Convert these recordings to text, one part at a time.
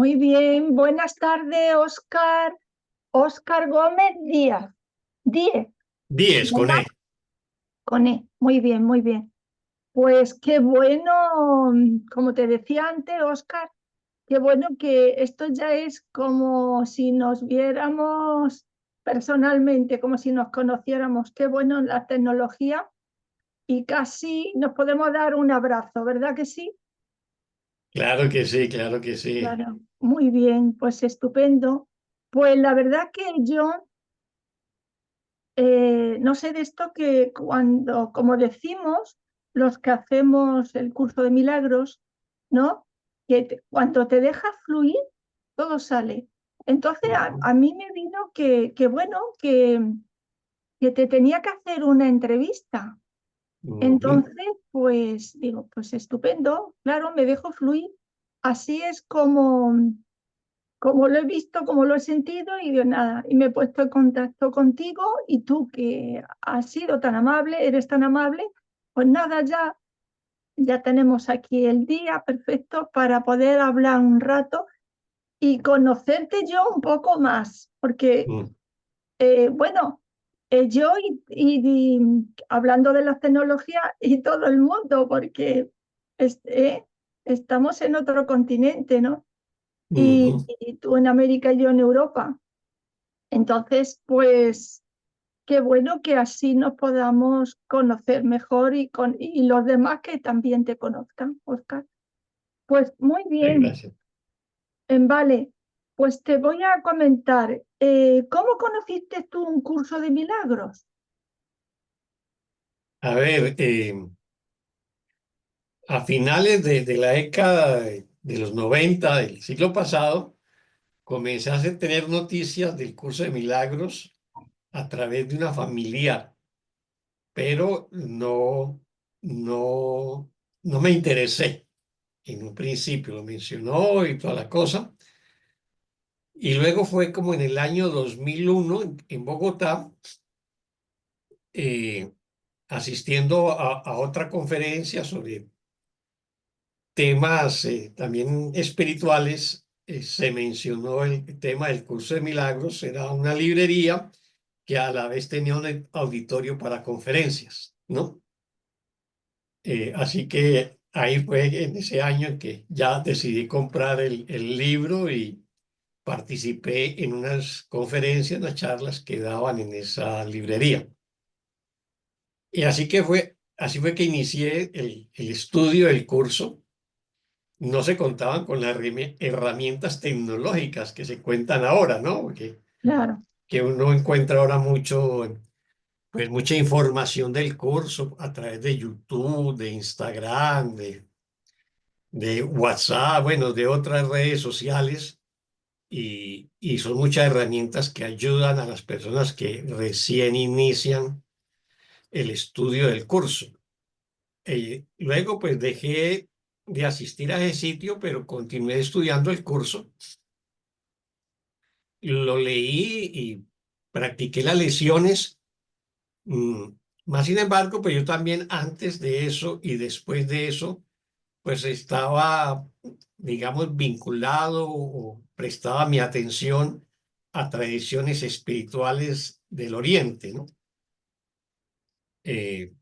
Muy bien, buenas tardes, Oscar. Oscar Gómez Díaz. Díez, 10 con ¿verdad? E. Con E. Muy bien, muy bien. Pues qué bueno, como te decía antes, Oscar, qué bueno que esto ya es como si nos viéramos personalmente, como si nos conociéramos. Qué bueno la tecnología y casi nos podemos dar un abrazo, ¿verdad que sí? Claro que sí, claro que sí. Claro, muy bien, pues estupendo. Pues la verdad que yo no sé de esto que cuando, como decimos, los que hacemos el curso de milagros, ¿no? Cuando te dejas fluir, todo sale. Entonces Ujú, a mí me vino bueno, que te tenía que hacer una entrevista. ujú, Entonces, pues digo, pues estupendo, claro, me dejo fluir. Así es como lo he visto, como lo he sentido y de nada, y me he puesto en contacto contigo y tú que has sido tan amable, eres tan amable, pues nada, ya tenemos aquí el día perfecto para poder hablar un rato y conocerte yo un poco más, porque ujú, bueno, yo hablando de las tecnologías y todo el mundo, porque estamos en otro continente, ¿no? ujú. Y tú en América y yo en Europa. Entonces, pues qué bueno que así nos podamos conocer mejor y los demás que también te conozcan, Oscar. Pues muy Ay, bien, gracias. vale, pues te voy a comentar, ¿cómo conociste tú un curso de milagros? A ver, a finales de la década de los 90 del siglo pasado, comencé a tener noticias del curso de milagros a través de una familiar, pero no, no me interesé. En un principio lo mencionó y toda la cosa. Y luego fue como en el año 2001 en Bogotá, eh, asistiendo a otra conferencia sobre temas también espirituales. Se mencionó el tema del curso de milagros. Era una librería que a la vez tenía un auditorio para conferencias, ¿no? Así que ahí fue en ese año en que ya decidí comprar el libro y participé en unas conferencias, unas charlas que daban en esa librería. Y así fue que inicié el estudio del curso. No se contaban con las herramientas tecnológicas que se cuentan ahora, ¿no? Porque Claro, que uno encuentra ahora pues mucha información del curso a través de YouTube, de Instagram, de WhatsApp, bueno, de otras redes sociales. Y son muchas herramientas que ayudan a las personas que recién inician el estudio del curso. Luego, pues dejé de asistir a ese sitio, pero continué estudiando el curso. Lo leí y practiqué las lesiones. mm, Más sin embargo, pues yo también antes de eso y después de eso, pues estaba, digamos, vinculado o prestaba mi atención a tradiciones espirituales del Oriente, ¿no? Eh,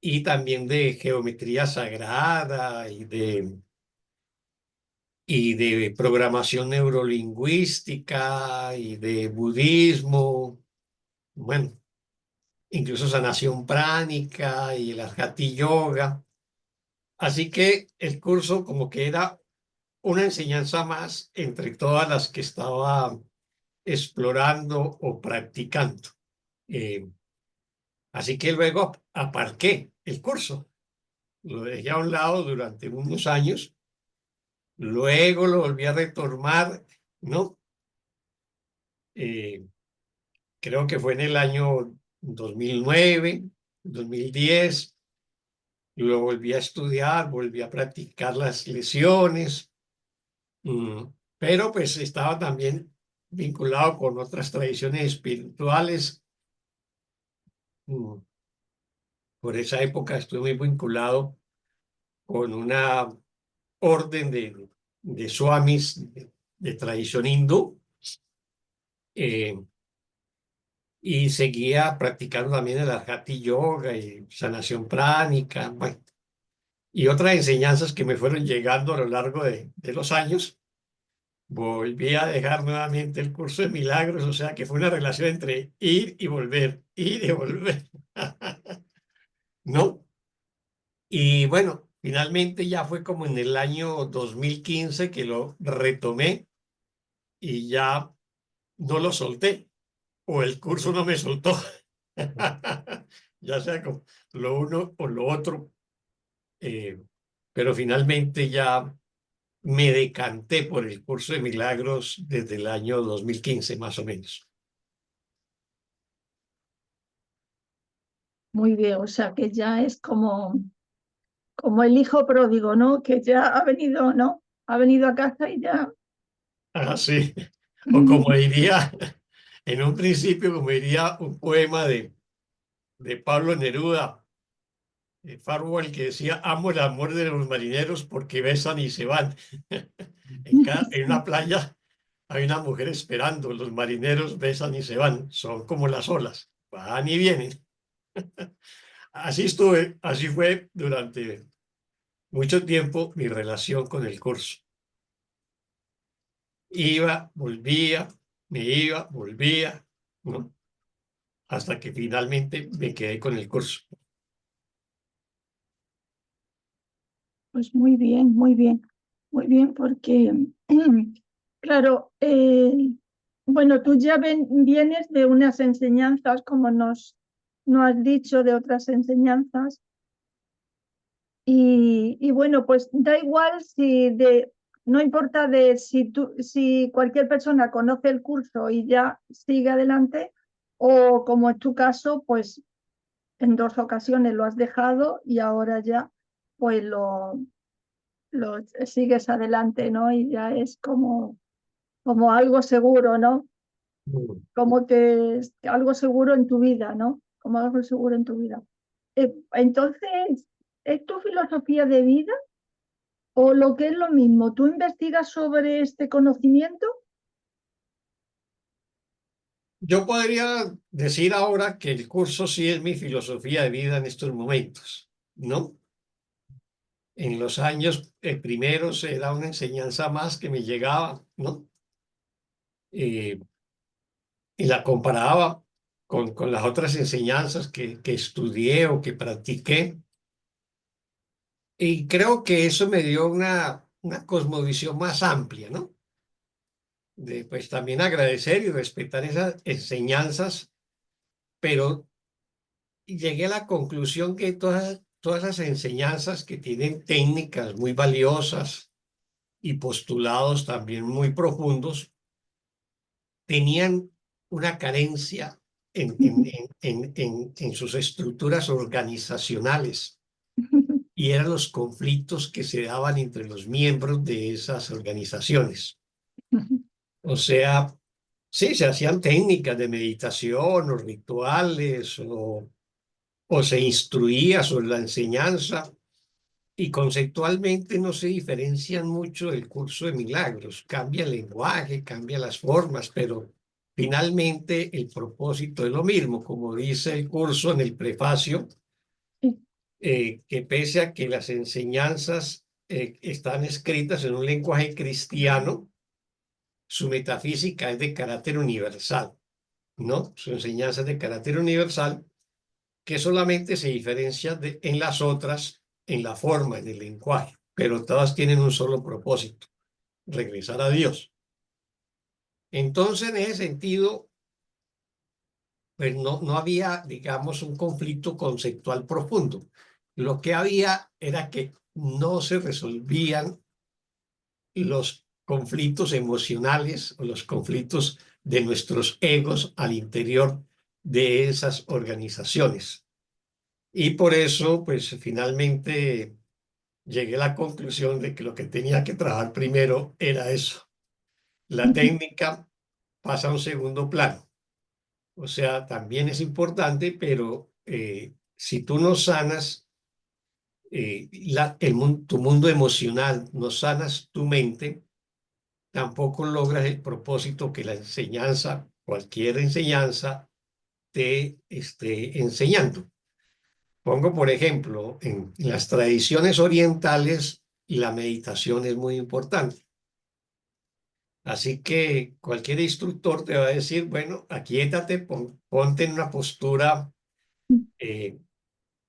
y también de geometría sagrada y de programación neurolingüística y de budismo, bueno, incluso sanación pránica y el Hatha Yoga. Así que el curso como que era una enseñanza más entre todas las que estaba explorando o practicando. Eh, Así que luego aparqué el curso, lo dejé a un lado durante unos años, luego lo volví a retomar, ¿no? Eh, Creo que fue en el año 2009, 2010, lo volví a estudiar, volví a practicar las lesiones, mm, pero pues estaba también vinculado con otras tradiciones espirituales. mm, Por esa época estuve muy vinculado con una orden de swamis, de tradición hindú, eh, y seguía practicando también el Hatha Yoga y sanación pránica, bueno, y otras enseñanzas que me fueron llegando a lo largo de los años. Volví a dejar nuevamente el curso de milagros, o sea que fue una relación entre ir y volver, ir y volver. ¿No? Y bueno, finalmente ya fue como en el año 2015 que lo retomé y ya no lo solté, o el curso no me soltó. Ya sea como lo uno o lo otro, eh, pero finalmente ya me decanté por el curso de milagros desde el año 2015 más o menos. Muy bien, o sea que ya es como el hijo pródigo, ¿no? Que ya ha venido, ¿no? Ha venido a casa y ya. Así, o como diría en un principio, como diría un poema de Pablo Neruda, Farwell, que decía, amo el amor de los marineros porque besan y se van. En una playa hay una mujer esperando, los marineros besan y se van, son como las olas, van y vienen. Así estuve, así fue durante mucho tiempo mi relación con el curso. Iba, volvía, me iba, volvía, ¿no? Hasta que finalmente me quedé con el curso. Pues muy bien, porque, claro, bueno, tú ya vienes de unas enseñanzas, como nos has dicho, de otras enseñanzas, y bueno, pues da igual no importa si cualquier persona conoce el curso y ya sigue adelante, o como es tu caso, pues en 2 ocasiones lo has dejado y ahora ya pues lo sigues adelante, ¿no? Y ya es como algo seguro, ¿no? Mm. Como que es algo seguro en tu vida, ¿no? Como algo seguro en tu vida. Entonces, ¿es tu filosofía de vida o lo que es lo mismo? ¿Tú investigas sobre este conocimiento? Yo podría decir ahora que el curso sí es mi filosofía de vida en estos momentos, ¿no? En los años primeros era una enseñanza más que me llegaba, ¿no? Eh, y la comparaba con las otras enseñanzas que estudié o que practiqué. Y creo que eso me dio una cosmovisión más amplia, ¿no? De pues también agradecer y respetar esas enseñanzas, pero llegué a la conclusión que todas las enseñanzas que tienen técnicas muy valiosas y postulados también muy profundos, tenían una carencia en sus estructuras organizacionales, y eran los conflictos que se daban entre los miembros de esas organizaciones. O sea, sí, se hacían técnicas de meditación o rituales o se instruía sobre la enseñanza, y conceptualmente no se diferencian mucho del curso de milagros. Cambia el lenguaje, cambia las formas, pero finalmente el propósito es lo mismo. Como dice el curso en el prefacio, que pese a que las enseñanzas están escritas en un lenguaje cristiano, su metafísica es de carácter universal, ¿no? Su enseñanza es de carácter universal, que solamente se diferencia en las otras, en la forma, en el lenguaje, pero todas tienen un solo propósito: regresar a Dios. Entonces, en ese sentido, pues no había, digamos, un conflicto conceptual profundo. Lo que había era que no se resolvían los conflictos emocionales o los conflictos de nuestros egos al interior de esas organizaciones. Y por eso, pues finalmente llegué a la conclusión de que lo que tenía que trabajar primero era eso. La técnica pasa a un segundo plano. O sea, también es importante, pero si tú no sanas tu mundo emocional, no sanas tu mente, tampoco logras el propósito que la enseñanza, cualquier enseñanza, te esté enseñando. Pongo, por ejemplo, en las tradiciones orientales, la meditación es muy importante. Así que cualquier instructor te va a decir, bueno, aquíétate, ponte en una postura eh,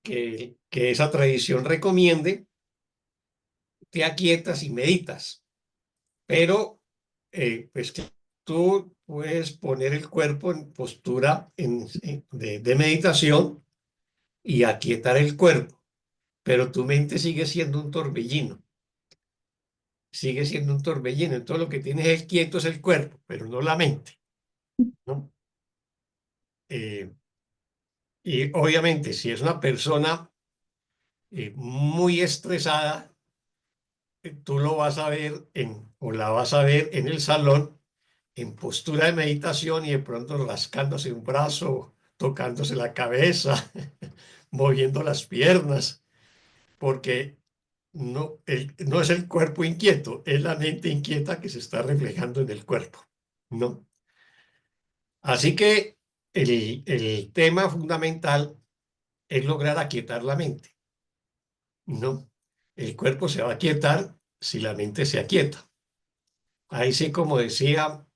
que esa tradición recomiende, te aquietas y meditas. Pero, pues que tú puedes poner el cuerpo en postura de meditación y aquietar el cuerpo, pero tu mente sigue siendo un torbellino, sigue siendo un torbellino. Entonces lo que tienes es quieto es el cuerpo, pero no la mente, ¿no? Eh, y obviamente si es una persona muy estresada, tú lo vas a ver o la vas a ver en el salón en postura de meditación y de pronto rascándose un brazo, tocándose la cabeza, moviendo las piernas, porque no es el cuerpo inquieto, es la mente inquieta que se está reflejando en el cuerpo, ¿no? Así que el tema fundamental es lograr aquietar la mente, ¿no? El cuerpo se va a aquietar si la mente se aquieta. Ahí sí, como decía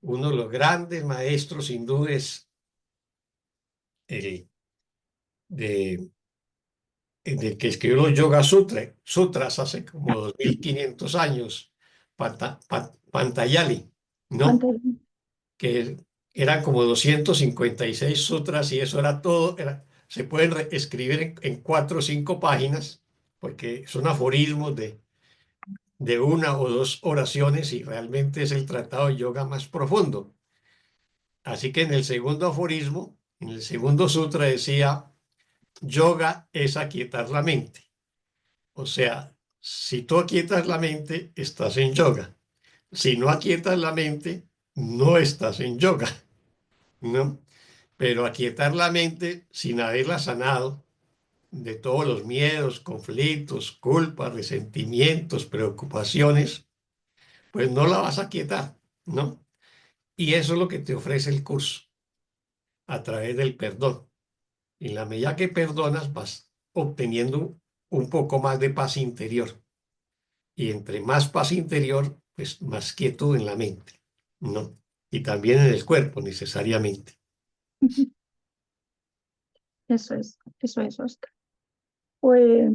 uno de los grandes maestros hindúes el, de, del que escribió los Sutras hace como 2500 años, Patanjali, ¿no? Antes, Que eran como 256 sutras y eso era todo, se pueden escribir en 4 o 5 páginas, porque son aforismos de una o dos oraciones y realmente es el tratado de yoga más profundo. Así que en el segundo aforismo, en el segundo sutra decía, yoga es aquietar la mente. O sea, si tú aquietas la mente, estás en yoga. Si no aquietas la mente, no estás en yoga, ¿no? Pero aquietar la mente sin haberla sanado de todos los miedos, conflictos, culpas, resentimientos, preocupaciones, pues no la vas a aquietar, ¿no? Y eso es lo que te ofrece el curso a través del perdón. Y en la medida que perdonas, vas obteniendo un poco más de paz interior. Y entre más paz interior, pues más quietud en la mente, ¿no? Y también en el cuerpo, necesariamente. eso es, Oscar. Pues,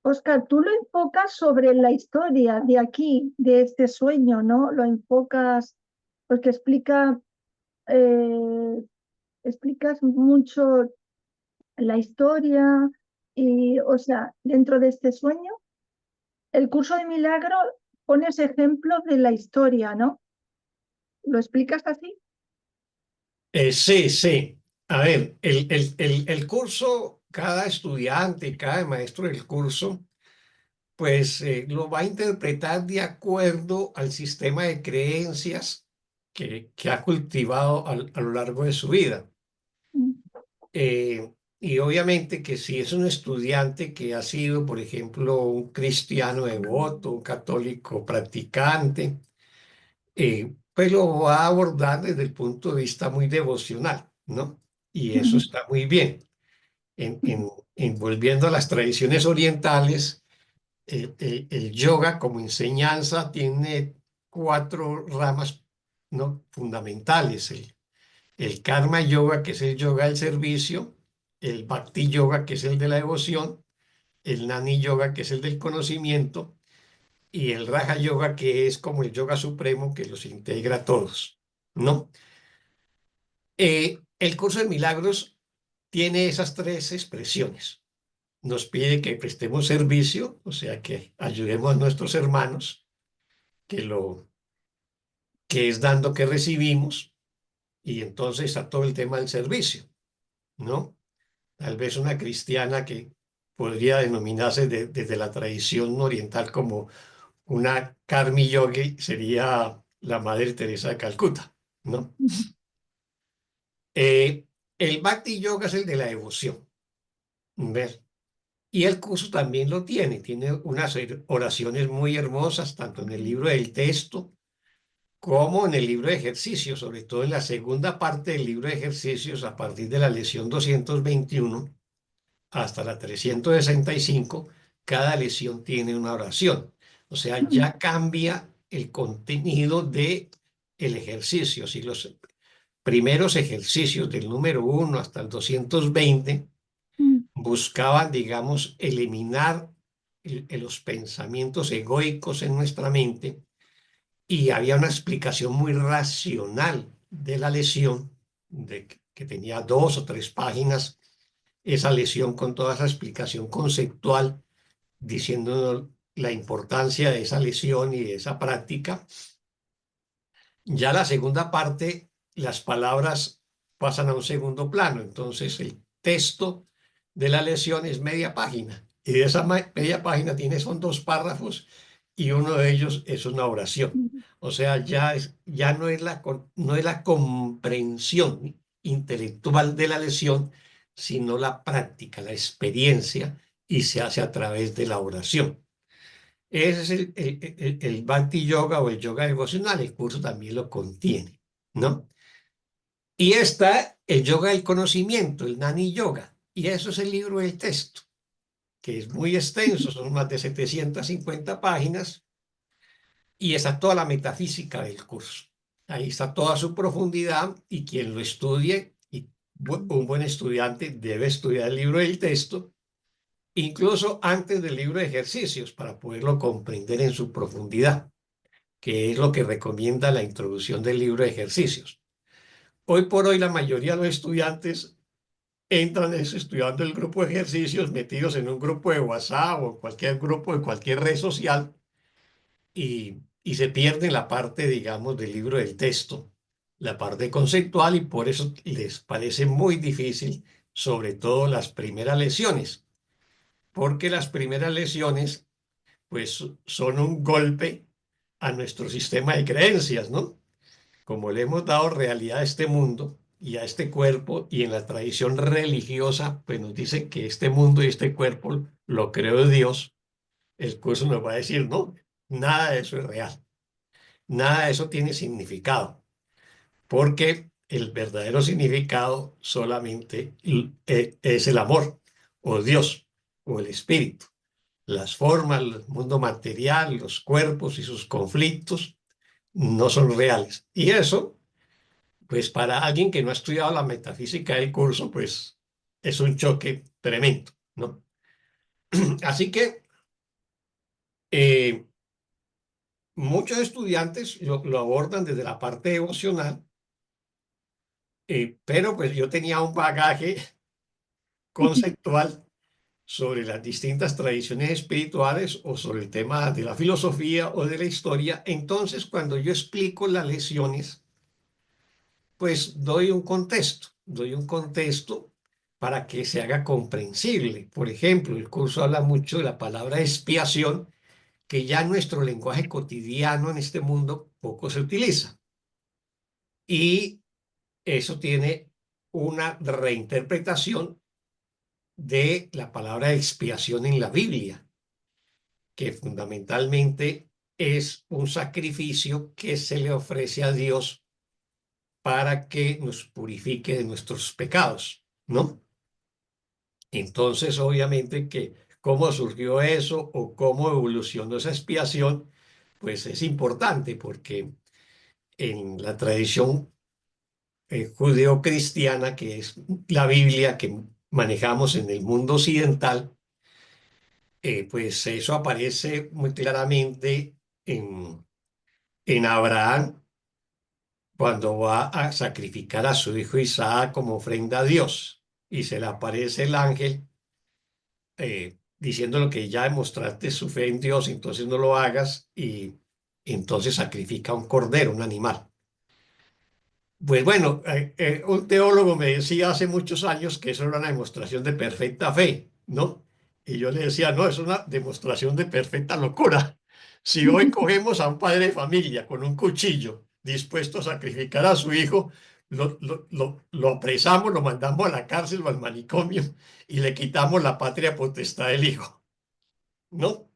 Oscar, tú lo enfocas sobre la historia de aquí, de este sueño, ¿no? Lo enfocas porque eh, explicas mucho la historia y, o sea, dentro de este sueño, el curso de milagro pones ejemplos de la historia, ¿no? ¿Lo explicas así? Sí, sí. A ver, el curso, cada estudiante, cada maestro del curso, pues lo va a interpretar de acuerdo al sistema de creencias que ha cultivado a lo largo de su vida. Mm, Y obviamente que si es un estudiante que ha sido, por ejemplo, un cristiano devoto, un católico practicante, pues lo va a abordar desde el punto de vista muy devocional, ¿no? Y eso mm, está muy bien. Volviendo a las tradiciones orientales, el yoga como enseñanza tiene 4 ramas, ¿no? Fundamentales. El karma yoga, que es el yoga del servicio, el bhakti yoga, que es el de la devoción, el Nani yoga, que es el del conocimiento, y el Raja yoga, que es como el yoga supremo que los integra a todos, ¿no? El curso de milagros tiene esas 3 expresiones. Nos pide que prestemos servicio, o sea, que ayudemos a nuestros hermanos, que es dando que recibimos, y entonces está todo el tema del servicio, ¿no? Tal vez una cristiana que podría denominarse desde la tradición oriental como una karmi yogi sería la Madre Teresa de Calcuta, ¿no? mm, Eh, el Bhakti Yoga es el de la devoción, ¿ver? Y el curso también lo tiene unas oraciones muy hermosas, tanto en el libro del texto como en el libro de ejercicios, sobre todo en la segunda parte del libro de ejercicios, a partir de la lección 221 hasta la 365, cada lección tiene una oración. O sea, ya cambia el contenido de el ejercicio. Si los primeros ejercicios del número 1 hasta el 220 buscaban, digamos, eliminar los pensamientos egoicos en nuestra mente, y había una explicación muy racional de la lesión, que tenía 2 o 3 páginas, esa lesión con toda esa explicación conceptual, diciéndonos la importancia de esa lesión y de esa práctica. Ya la segunda parte, las palabras pasan a un segundo plano, entonces el texto de la lesión es media página, y de esa media página son 2 párrafos, y uno de ellos es una oración. O sea, ya no es la comprensión intelectual de la lesión, sino la práctica, la experiencia, y se hace a través de la oración. Ese es el Bhakti Yoga o el yoga devocional, el curso también lo contiene, ¿no? Y está el yoga del conocimiento, el Nani Yoga, y eso es el libro del texto, que es muy extenso, son más de 750 páginas, y está toda la metafísica del curso. Ahí está toda su profundidad, y quien lo estudie, y un buen estudiante debe estudiar el libro del texto, incluso antes del libro de ejercicios, para poderlo comprender en su profundidad, que es lo que recomienda la introducción del libro de ejercicios. Hoy por hoy la mayoría de los estudiantes entran estudiando el grupo de ejercicios, metidos en un grupo de WhatsApp o cualquier grupo de cualquier red social, y se pierden la parte, digamos, del libro del texto, la parte conceptual, y por eso les parece muy difícil, sobre todo las primeras lecciones, porque las primeras lecciones pues son un golpe a nuestro sistema de creencias, ¿no? Como le hemos dado realidad a este mundo y a este cuerpo, y en la tradición religiosa, pues nos dice que este mundo y este cuerpo lo creó Dios, el curso nos va a decir, no, nada de eso es real, nada de eso tiene significado, porque el verdadero significado solamente es el amor, o Dios, o el espíritu. Las formas, el mundo material, los cuerpos y sus conflictos no son reales. Y eso, pues para alguien que no ha estudiado la metafísica del curso, pues es un choque tremendo, ¿no? Así que eh, muchos estudiantes lo abordan desde la parte devocional, pero pues yo tenía un bagaje conceptual sobre las distintas tradiciones espirituales, o sobre el tema de la filosofía o de la historia. Entonces, cuando yo explico las lecciones, pues doy un contexto para que se haga comprensible. Por ejemplo, el curso habla mucho de la palabra expiación, que ya en nuestro lenguaje cotidiano en este mundo poco se utiliza. Y eso tiene una reinterpretación de la palabra expiación en la Biblia, que fundamentalmente es un sacrificio que se le ofrece a Dios para que nos purifique de nuestros pecados, ¿no? Entonces, obviamente que cómo surgió eso o cómo evolucionó esa expiación, pues es importante, porque en la tradición judeocristiana, que es la Biblia que manejamos en el mundo occidental, pues eso aparece muy claramente en Abraham, cuando va a sacrificar a su hijo Isaac como ofrenda a Dios, y se le aparece el ángel diciéndole que ya demostraste su fe en Dios, entonces no lo hagas, y entonces sacrifica un cordero, un animal. Pues bueno, un teólogo me decía hace muchos años que eso era una demostración de perfecta fe, ¿no? Y yo le decía, no, es una demostración de perfecta locura. Si hoy cogemos a un padre de familia con un cuchillo dispuesto a sacrificar a su hijo, lo apresamos, lo mandamos a la cárcel o al manicomio y le quitamos la patria potestad del hijo, ¿no?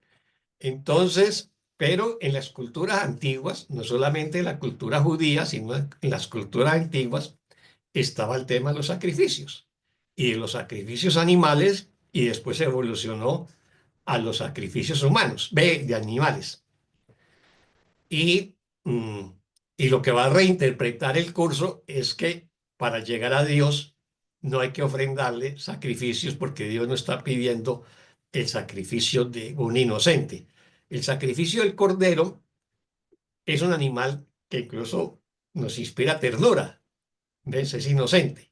Entonces, pero en las culturas antiguas, no solamente en la cultura judía, sino en las culturas antiguas, estaba el tema de los sacrificios y de los sacrificios animales y después evolucionó a los sacrificios humanos, de animales. Y, mm, y lo que va a reinterpretar el curso es que para llegar a Dios no hay que ofrendarle sacrificios porque Dios no está pidiendo el sacrificio de un inocente. El sacrificio del cordero es un animal que incluso nos inspira ternura, ¿ves? Es inocente.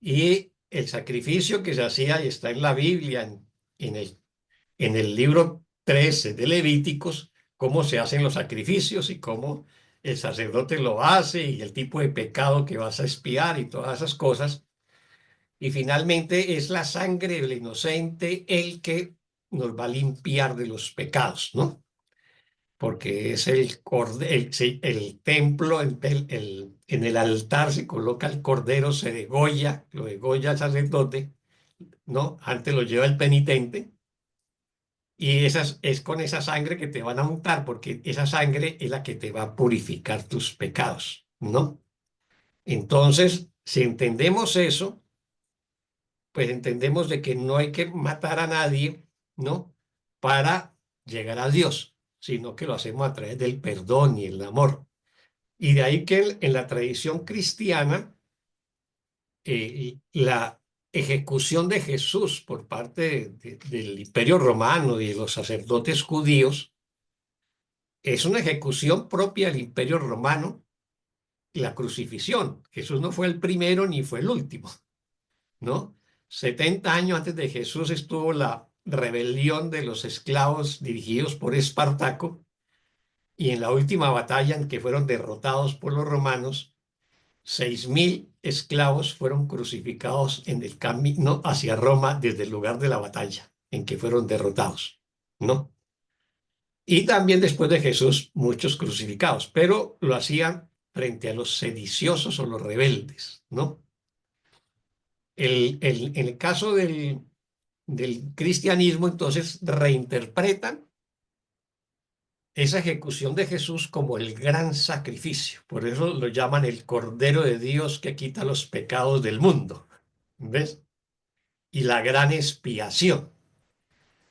Y el sacrificio que se hacía y está en la Biblia, en el libro 13 de Levíticos, cómo se hacen los sacrificios y cómo el sacerdote lo hace y el tipo de pecado que vas a expiar y todas esas cosas. Y finalmente es la sangre del inocente el que nos va a limpiar de los pecados, ¿no? Porque es el templo, en el altar se coloca el cordero, se degolla, lo degolla el sacerdote, ¿no? Antes lo lleva el penitente. Y es con esa sangre que te van a untar, porque esa sangre es la que te va a purificar tus pecados, ¿no? Entonces, si entendemos eso, pues entendemos de que no hay que matar a nadie, ¿no? Para llegar a Dios, sino que lo hacemos a través del perdón y el amor. Y de ahí que en la tradición cristiana, la ejecución de Jesús por parte del Imperio Romano y de los sacerdotes judíos es una ejecución propia del Imperio Romano, la crucifixión. Jesús no fue el primero ni fue el último, ¿no? 70 años antes de Jesús estuvo la rebelión de los esclavos dirigidos por Espartaco y en la última batalla en que fueron derrotados por los romanos, 6.000 esclavos fueron crucificados en el camino hacia Roma desde el lugar de la batalla en que fueron derrotados, ¿no? Y también después de Jesús, muchos crucificados, pero lo hacían frente a los sediciosos o los rebeldes, ¿no? En el caso del cristianismo, entonces reinterpretan esa ejecución de Jesús como el gran sacrificio. Por eso lo llaman el Cordero de Dios que quita los pecados del mundo, ¿ves? Y la gran expiación.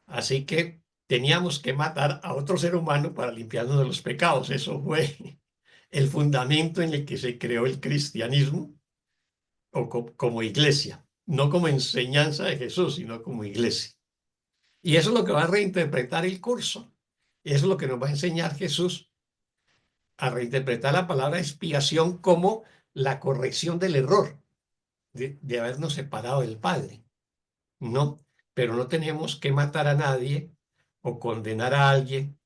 Así que teníamos que matar a otro ser humano para limpiarnos de los pecados. Eso fue el fundamento en el que se creó el cristianismo o como iglesia, no como enseñanza de Jesús, sino como iglesia. Y eso es lo que va a reinterpretar el curso. Eso es lo que nos va a enseñar Jesús, a reinterpretar la palabra expiación como la corrección del error de habernos separado del Padre. No, pero no tenemos que matar a nadie o condenar a alguien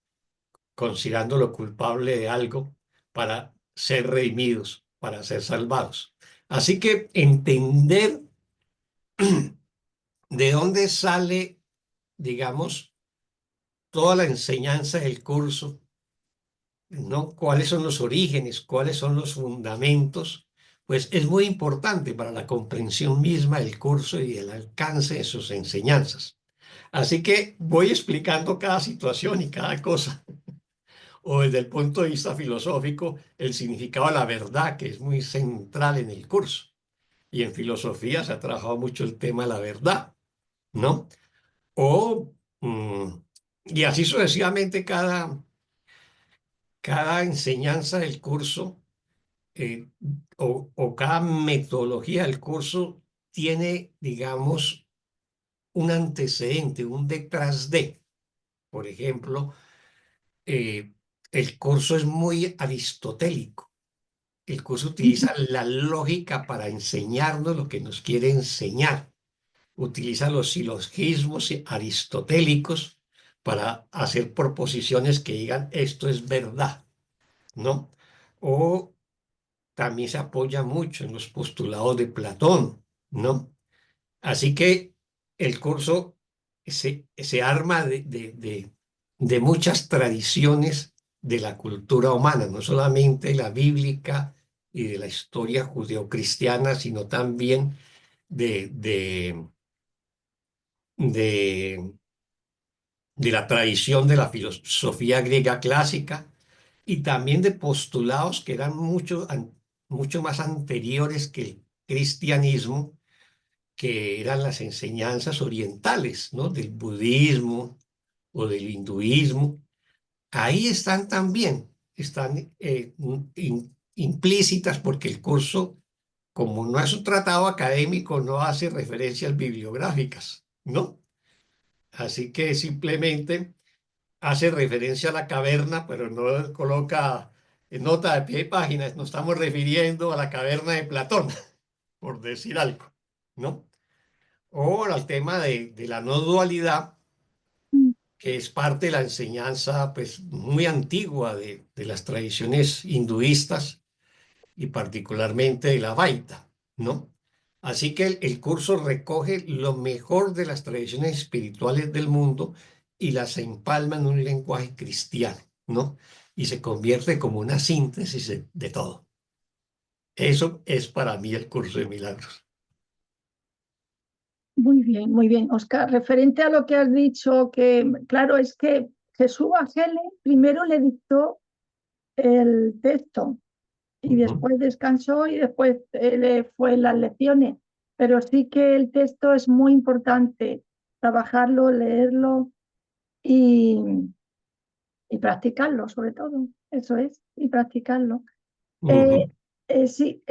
considerándolo culpable de algo para ser redimidos, para ser salvados. Así que entender de dónde sale, digamos, toda la enseñanza del curso, ¿no? ¿Cuáles son los orígenes? ¿Cuáles son los fundamentos? Pues es muy importante para la comprensión misma del curso y el alcance de sus enseñanzas. Así que voy explicando cada situación y cada cosa, o desde el punto de vista filosófico, el significado de la verdad, que es muy central en el curso. Y en filosofía se ha trabajado mucho el tema de la verdad, ¿no? O, mm, y así sucesivamente cada enseñanza del curso eh, o cada metodología del curso tiene, digamos, un antecedente, un detrás de. Por ejemplo, eh, el curso es muy aristotélico. El curso utiliza la lógica para enseñarnos lo que nos quiere enseñar. Utiliza los silogismos aristotélicos para hacer proposiciones que digan esto es verdad, ¿no? O también se apoya mucho en los postulados de Platón, ¿no? Así que el curso se arma de muchas tradiciones de la cultura humana, no solamente la bíblica y de la historia judeocristiana, sino también de, de, de, de la tradición de la filosofía griega clásica y también de postulados que eran mucho más anteriores que el cristianismo, que eran las enseñanzas orientales, ¿no? Del budismo o del hinduismo. Ahí están también, están implícitas porque el curso, como no es un tratado académico, no hace referencias bibliográficas, ¿no? Así que simplemente hace referencia a la caverna, pero no coloca en nota de pie de página, nos estamos refiriendo a la caverna de Platón, por decir algo, ¿no? O al tema de la no dualidad, Mm. que es parte de la enseñanza pues, muy antigua de las tradiciones hinduistas y particularmente de la Vaita, ¿no? Así que el curso recoge lo mejor de las tradiciones espirituales del mundo y las empalma en un lenguaje cristiano, ¿no? Y se convierte como una síntesis de todo. Eso es para mí el curso de milagros. Muy bien, Oscar. Referente a lo que has dicho, que claro, es que Jesús a Helen primero le dictó el texto y Ujú, después descansó y después le fue las lecciones. Pero sí que el texto es muy importante, trabajarlo, leerlo y, y practicarlo, sobre todo. Eso es, y practicarlo. Eh, ujú. sí,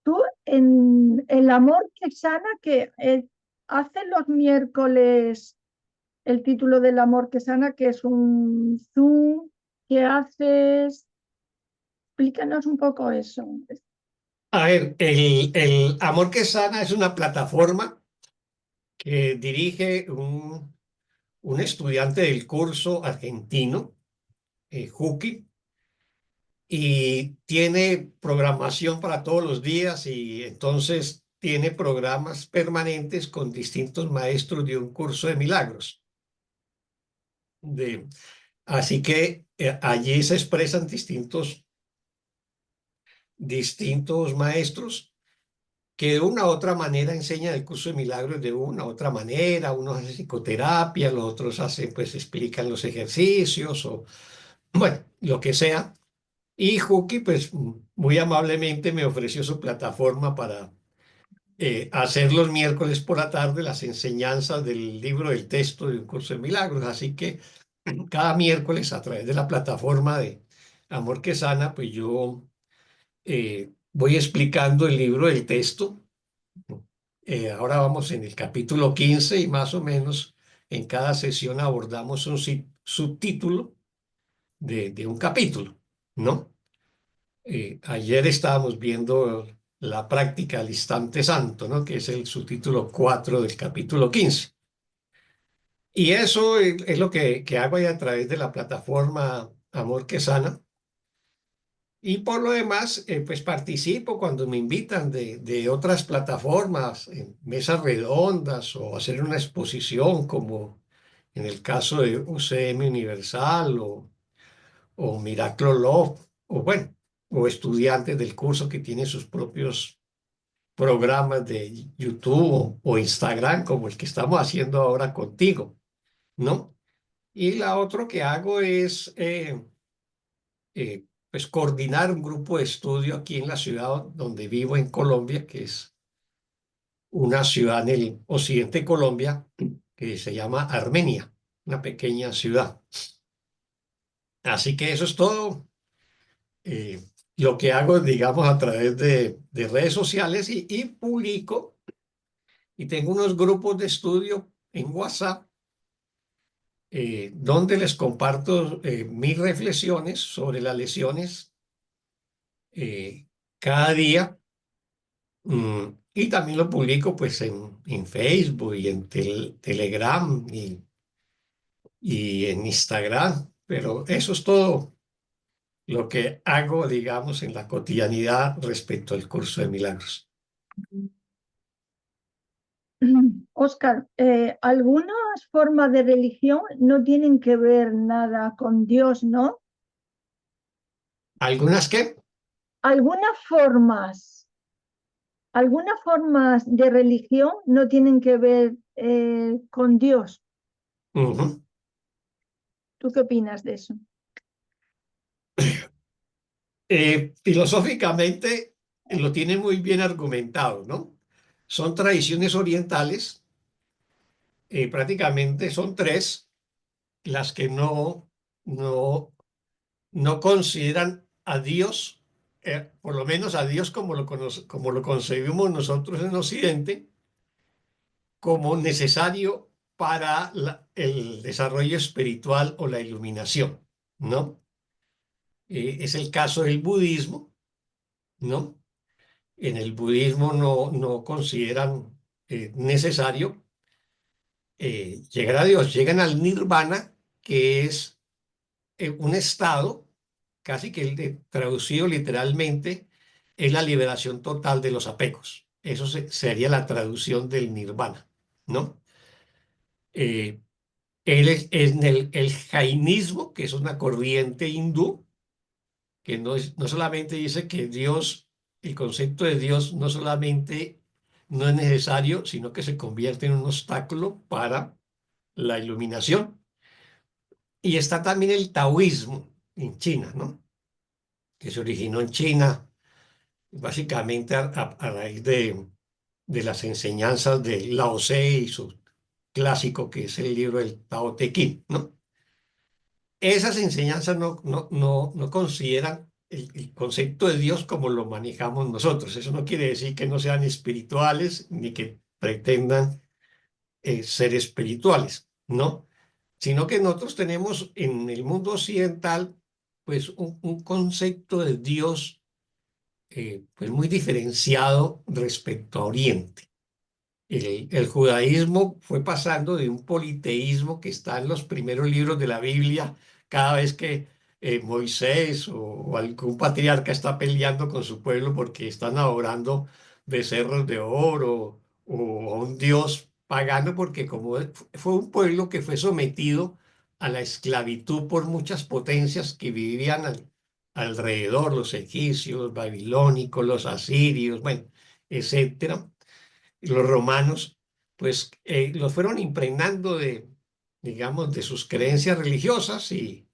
tú en El amor que sana, que haces los miércoles el título del amor que sana, que es un Zoom, que haces, explícanos un poco eso. A ver, el Amor que Sana es una plataforma que dirige un estudiante del curso argentino, Juki, y tiene programación para todos los días y entonces tiene programas permanentes con distintos maestros de un curso de milagros. De, así que allí se expresan distintos maestros que de una u otra manera enseñan el curso de milagros de una u otra manera. Unos hacen psicoterapia, los otros hacen, pues explican los ejercicios o, bueno, lo que sea. Y Juki, pues muy amablemente me ofreció su plataforma para hacer los miércoles por la tarde las enseñanzas del libro del texto de un curso de milagros. Así que cada miércoles a través de la plataforma de Amor que Sana, pues yo voy explicando el libro del texto. Ahora vamos en el capítulo 15 y más o menos en cada sesión abordamos un subtítulo de un capítulo, ¿no? Ayer estábamos viendo la práctica al instante santo, ¿no? Que es el subtítulo 4 del capítulo 15. Y eso es lo que hago ahí a través de la plataforma Amor que Sana. Y por lo demás, pues participo cuando me invitan de otras plataformas, en mesas redondas o hacer una exposición, como en el caso de UCM Universal o Miraclo Love, o bueno, o estudiantes del curso que tienen sus propios programas de YouTube o Instagram, como el que estamos haciendo ahora contigo, ¿no? Y la otra que hago es pues coordinar un grupo de estudio aquí en la ciudad donde vivo en Colombia, que es una ciudad en el occidente de Colombia que se llama Armenia, una pequeña ciudad. Así que eso es todo eh, lo que hago, digamos, a través de redes sociales y publico y tengo unos grupos de estudio en WhatsApp donde les comparto mis reflexiones sobre las lesiones eh, cada día. Y también lo publico pues en Facebook y en Telegram y en Instagram, pero eso es todo lo que hago, digamos, en la cotidianidad respecto al curso de milagros. Oscar, algunas formas de religión no tienen que ver nada con Dios, ¿no? ¿Algunas qué? algunas formas, algunas formas de religión no tienen que ver con Dios. Ujú. ¿Tú qué opinas de eso? Filosóficamente lo tiene muy bien argumentado, ¿no? Son tradiciones orientales, prácticamente son tres las que no, no consideran a Dios, por lo menos a Dios como lo concebimos nosotros en Occidente, como necesario para el desarrollo espiritual o la iluminación, ¿no? Es el caso del budismo, ¿no? En el budismo no consideran necesario llegar a Dios, llegan al nirvana, que es un estado, casi que traducido literalmente, es la liberación total de los apegos. Eso sería la traducción del nirvana, ¿no? Eh, Él es en el jainismo, que es una corriente hindú, que no solamente dice que Dios, el concepto de Dios no solamente no es necesario, sino que se convierte en un obstáculo para la iluminación. Y está también el taoísmo en China, ¿no? Que se originó en China, básicamente a raíz de las enseñanzas de Lao Tse y su clásico, que es el libro del Tao Te Ching, ¿no? Esas enseñanzas no consideran el concepto de Dios como lo manejamos nosotros. Eso no quiere decir que no sean espirituales ni que pretendan ser espirituales, ¿no? Sino que nosotros tenemos en el mundo occidental, pues, un concepto de Dios, pues, muy diferenciado respecto a Oriente. El judaísmo fue pasando de un politeísmo que está en los primeros libros de la Biblia, cada vez que Moisés o algún patriarca está peleando con su pueblo porque están adorando becerros de oro o a un dios pagano, porque como fue un pueblo que fue sometido a la esclavitud por muchas potencias que vivían alrededor, los egipcios, los babilónicos, los asirios, bueno, etcétera, los romanos, pues los fueron impregnando digamos, de sus creencias religiosas y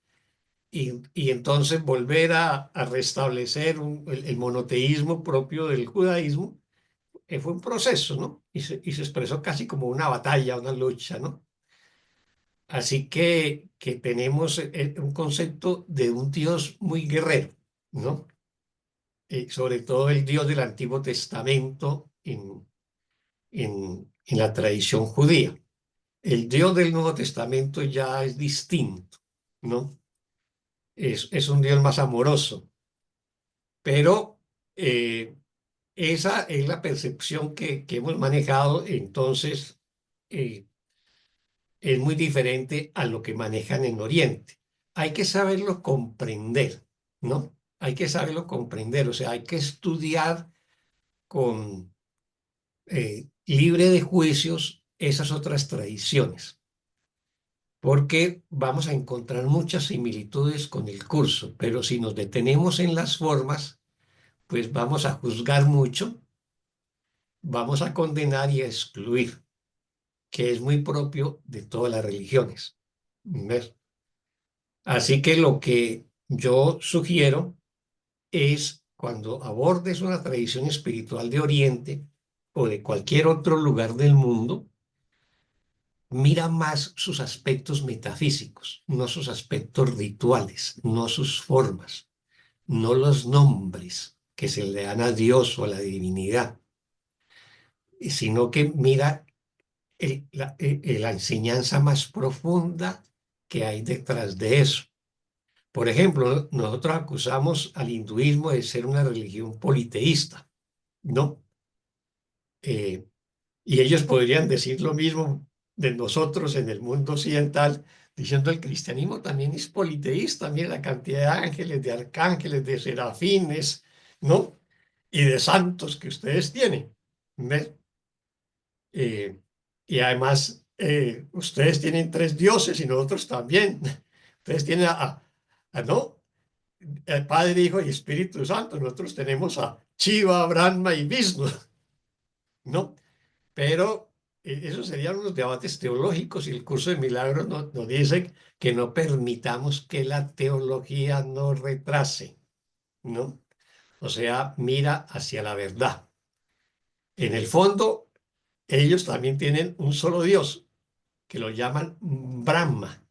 entonces volver a restablecer el monoteísmo propio del judaísmo fue un proceso, ¿no? Y se expresó casi como una batalla, una lucha, ¿no? Así que tenemos un concepto de un Dios muy guerrero, ¿no? Sobre todo el Dios del Antiguo Testamento en la tradición judía. El Dios del Nuevo Testamento ya es distinto, ¿no? Es un Dios más amoroso, pero esa es la percepción que hemos manejado, entonces eh, es muy diferente a lo que manejan en Oriente. Hay que saberlo comprender, ¿no? Hay que saberlo comprender, o sea, hay que estudiar con libre de juicios esas otras tradiciones, porque vamos a encontrar muchas similitudes con el curso, pero si nos detenemos en las formas, pues vamos a juzgar mucho, vamos a condenar y a excluir, que es muy propio de todas las religiones. ¿Ves? Así que lo que yo sugiero es cuando abordes una tradición espiritual de Oriente o de cualquier otro lugar del mundo, mira más sus aspectos metafísicos, no sus aspectos rituales, no sus formas, no los nombres que se le dan a Dios o a la divinidad, sino que mira la enseñanza más profunda que hay detrás de eso. Por ejemplo, nosotros acusamos al hinduismo de ser una religión politeísta, ¿no? Eh, Y ellos podrían decir lo mismo de nosotros en el mundo occidental, diciendo el cristianismo también es politeísta, mira la cantidad de ángeles, de arcángeles, de serafines, ¿no? Y de santos que ustedes tienen. ¿Ves? Eh, y además, ustedes tienen tres dioses y nosotros también. Ustedes tienen ¿no? el Padre, Hijo y Espíritu Santo. Nosotros tenemos a Shiva, Brahma y Vishnu, ¿no? Pero esos serían unos debates teológicos y el curso de milagros nos dice que no permitamos que la teología nos retrase, ¿no? O sea, mira hacia la verdad. En el fondo, ellos también tienen un solo Dios, que lo llaman Brahma,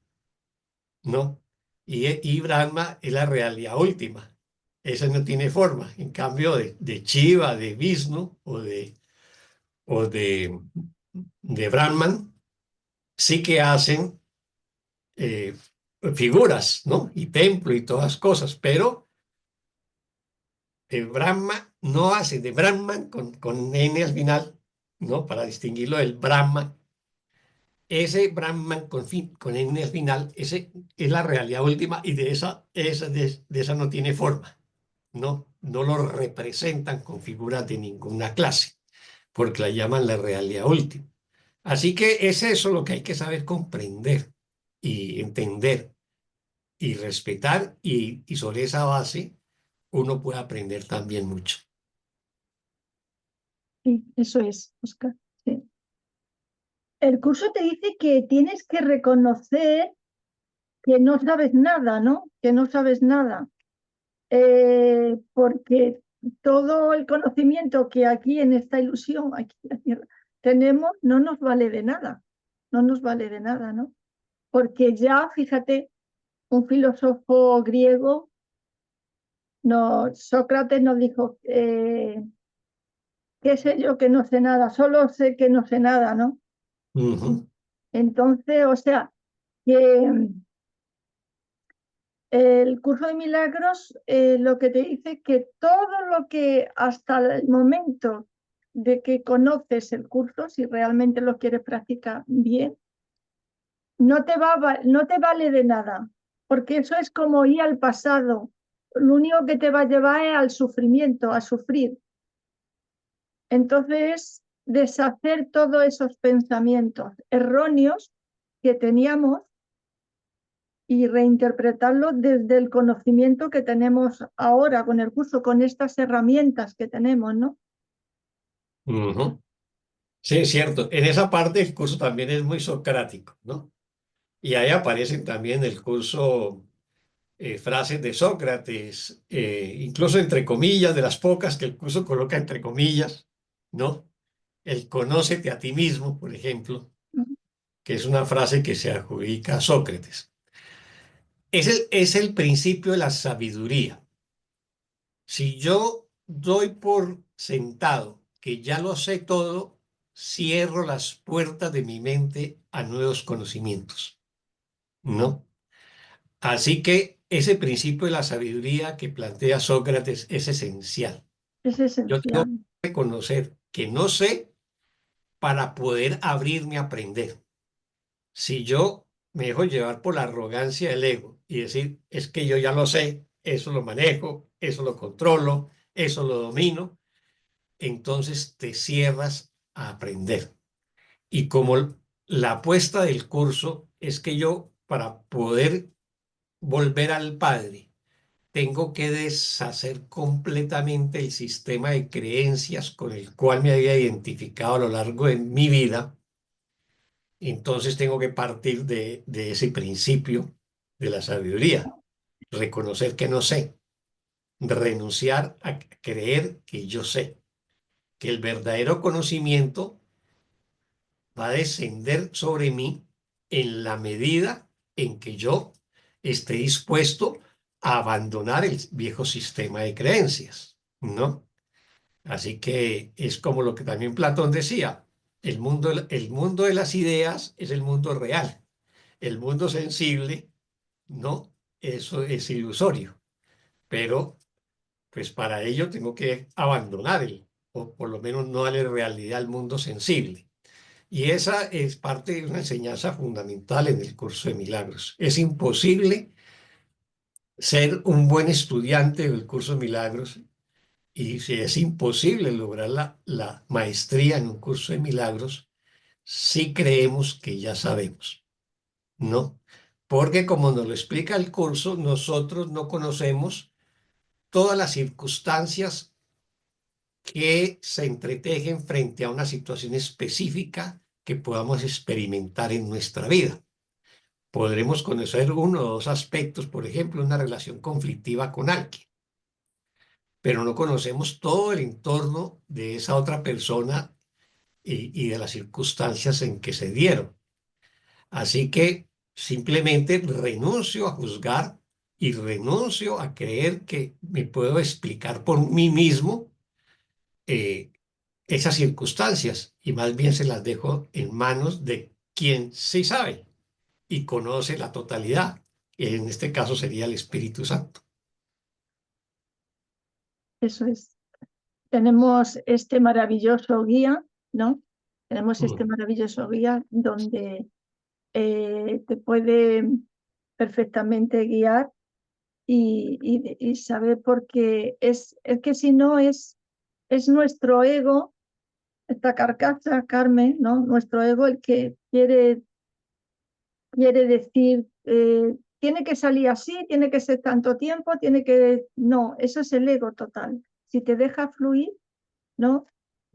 ¿no? Y Brahma es la realidad última. Esa no tiene forma. En cambio, de Shiva, de Vishnu o de Brahman, sí que hacen eh, figuras, ¿no? Y templo y todas cosas, pero de Brahma no hace, de Brahman con N al final, ¿no? Para distinguirlo del Brahma. Ese Brahman con N al final, ese es la realidad última y de esa no tiene forma, ¿no? No lo representan con figuras de ninguna clase, porque la llaman la realidad última. Así que es eso lo que hay que saber comprender y entender y respetar y sobre esa base uno puede aprender también mucho. Sí, eso es, Oscar. Sí. El curso te dice que tienes que reconocer que no sabes nada, ¿no? Que no sabes nada. Porque todo el conocimiento que aquí en esta ilusión, aquí en la Tierra, tenemos, no nos vale de nada. No nos vale de nada, ¿no? Porque ya, fíjate, un filósofo griego, Sócrates nos dijo, qué sé yo que no sé nada, solo sé que no sé nada, ¿no? Ujú, Entonces, o sea, que el curso de milagros lo que te dice es que todo lo que hasta el momento de que conoces el curso, si realmente lo quieres practicar bien, no te vale de nada, porque eso es como ir al pasado. Lo único que te va a llevar es al sufrimiento, a sufrir. Entonces, deshacer todos esos pensamientos erróneos que teníamos y reinterpretarlo desde el conocimiento que tenemos ahora con el curso, con estas herramientas que tenemos, ¿no? ujú. Sí, es cierto. En esa parte el curso también es muy socrático, ¿no? Y ahí aparecen también el curso frases de Sócrates, incluso entre comillas, de las pocas que el curso coloca entre comillas, ¿no? El conócete a ti mismo, por ejemplo, que es una frase que se adjudica a Sócrates. Es el principio de la sabiduría. Si yo doy por sentado que ya lo sé todo, cierro las puertas de mi mente a nuevos conocimientos, ¿no? Así que ese principio de la sabiduría que plantea Sócrates es esencial. Es Yo tengo esencial. que reconocer que no sé para poder abrirme a aprender. Si yo me dejo llevar por la arrogancia del ego y decir, es que yo ya lo sé, eso lo manejo, eso lo controlo, eso lo domino, entonces te cierras a aprender. Y como la apuesta del curso es que yo, para poder volver al Padre, tengo que deshacer completamente el sistema de creencias con el cual me había identificado a lo largo de mi vida. Entonces tengo que partir de ese principio de la sabiduría, reconocer que no sé, renunciar a creer que yo sé, que el verdadero conocimiento va a descender sobre mí en la medida en que yo esté dispuesto a abandonar el viejo sistema de creencias, ¿no? Así que es como lo que también Platón decía, el mundo de las ideas es el mundo real, el mundo sensible, ¿no? Eso es ilusorio, pero pues para ello tengo que abandonar o por lo menos no darle realidad al mundo sensible. Y esa es parte de una enseñanza fundamental en el curso de milagros. Es imposible ser un buen estudiante del curso de milagros y si es imposible lograr la maestría en un curso de milagros si creemos que ya sabemos, ¿no? porque como nos lo explica el curso, nosotros no conocemos todas las circunstancias que se entretejen frente a una situación específica que podamos experimentar en nuestra vida. Podremos conocer uno o dos aspectos, por ejemplo, una relación conflictiva con alguien, pero no conocemos todo el entorno de esa otra persona y de las circunstancias en que se dieron. Así que simplemente renuncio a juzgar y renuncio a creer que me puedo explicar por mí mismo eh, esas circunstancias y más bien se las dejo en manos de quien sí sabe y conoce la totalidad. En este caso sería el Espíritu Santo. Eso es. Tenemos este maravilloso guía, ¿no? Tenemos este Mm, maravilloso guía donde te puede perfectamente guiar y saber porque es que si no es nuestro ego, esta carcasa, Carmen, ¿no? Nuestro ego el que quiere decir, tiene que salir así, tiene que ser tanto tiempo, tiene que... No, eso es el ego total. Si te deja fluir, ¿no?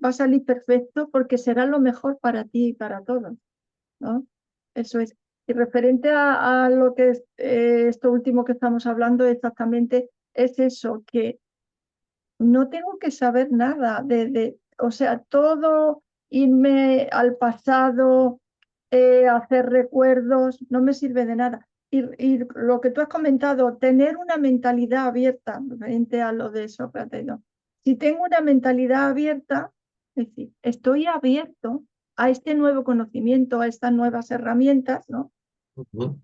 Va a salir perfecto porque será lo mejor para ti y para todos, ¿no? Eso es. Y referente a lo que es esto último que estamos hablando, exactamente es eso, que no tengo que saber nada o sea, todo irme al pasado, hacer recuerdos, no me sirve de nada. Y lo que tú has comentado, tener una mentalidad abierta, frente a lo de Sócrates, ¿no? Si tengo una mentalidad abierta, es decir, estoy abierto a este nuevo conocimiento, a estas nuevas herramientas, ¿no? ujú,